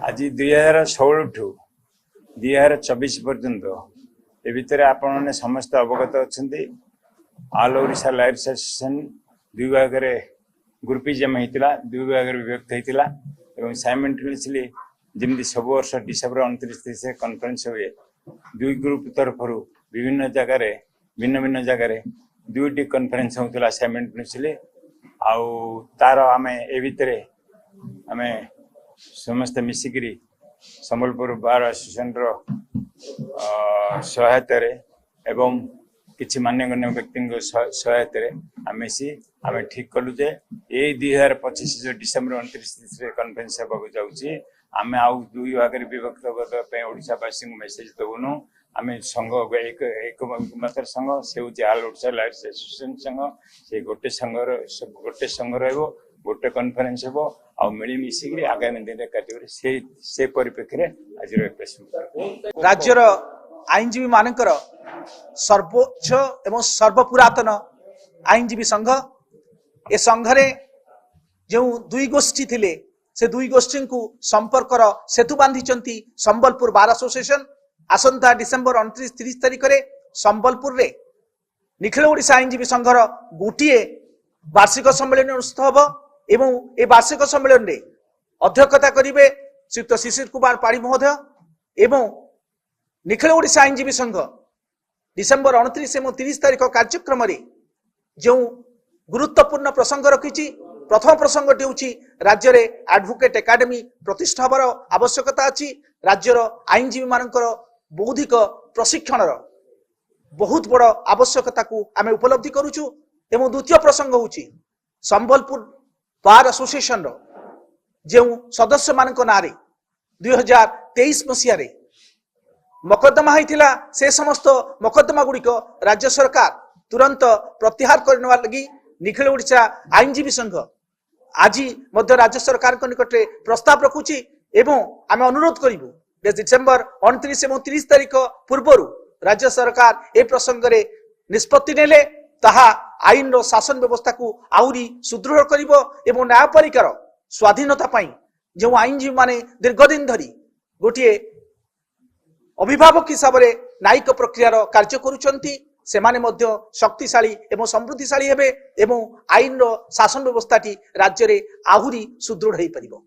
आज 2016 ठू 2024 पर्यंत ए भितर आपण समस्त अवगत अच्छा ऑल ओडिशा लायर एसोसिएशन दुई भाग में ग्रुपिजम होता दुई भाग में विभक्त होता और साइमल्टेनियसली जमी सब वर्ष डिसेम्बर 29 से कॉन्फ्रेंस हुए दुई ग्रुप तरफ विभिन्न जगह भिन्न भिन्न जगह दुईटी कॉन्फ्रेंस होता साइमल्टेनियसली आउ तार आम ए भितर आम समस्त मिसिकी संबलपुर बार एसोसिएशन सहायता एवं किसी मान्यगण्य व्यक्ति सहायता आम ठीक कलु जे ये 2025 जो डिसेम्बर 29 कॉन्फ्रेंस होगा जाऊँगी आम आउ दुई भाग में विभक्त ओडावासी को मेसेज दबुनु आम संघ एक मात्र संघ से हूँ ऑल ओडिशा लायर एसोसिएशन संघ से गोटे संघ रोटे कॉन्फ्रेंस हो आ मिलमिशिक आगामी दिन में कार्य से परिप्रेक्षी आज राज्यर आईनजीवी मानकर सर्वोच्च एवं सर्वपुरातन आईनजीवी संघ ए संघरे जो दुई गोष्ठी थिले से दुई गोष्ठी को संपर्कर सेतु बांधी संबलपुर बार एसोसिएशन आसंता डिसेम्बर 29-30 तारिख में संबलपुर रे निखिल ओडिशा आईनजीवी संघर गोटे वार्षिक सम्मेलन अनुष्ठित हम एवं ए वार्षिक सम्मेलन रे अध्यक्षता करिवे श्रीयुक्त शिशिर कुमार पाड़ी महोदय एवं निखिल ओडिशा आईनजीवी संघ डिसेम्बर 29 एवं 30 तारिख कार्यक्रम रे जो गुरुत्वपूर्ण प्रसंग रखी प्रथम प्रसंगटी हूँ राज्य में एडवोकेट एकाडेमी प्रतिष्ठा हबार आवश्यकता अच्छी राज्यर आईनजीवी मानकर बौद्धिक प्रशिक्षण बहुत बड़ आवश्यकता को आम उपलब्धि करुचु एवं द्वितीय प्रसंग हूँ संबलपुर बार एसोसिएशन जो सदस्य मान ना 2023 मसीह मकदमा होता से समस्त मकदमा गुड़िक राज्य सरकार तुरंत प्रत्याहार करने लगी निखिल ओडिशा आईनजीवी संघ आज राज्य सरकार निकट में प्रस्ताव रखुची एवं आम अनुरोध करूँ डिसेम्बर 29 और 30 तारिख पूर्व राज्य सरकार ए प्रसंग में निष्पत्ति नेले ताहा आईन रो शासन व्यवस्था को आउरी सुदृढ़ करिवो एवं न्यायपालिकार स्वाधीनता पाई जो आईनजीवी माने दीर्घदिन धरी गोटे अभिभावक हिसाब से न्यायिक प्रक्रियार कार्य करुचंती सेमाने मध्य शक्तिशाली एवं समृद्धिशाली हेबे एवं आईन रो शासन व्यवस्था राज्य में आहुरी सुदृढ़ हो पारिबो।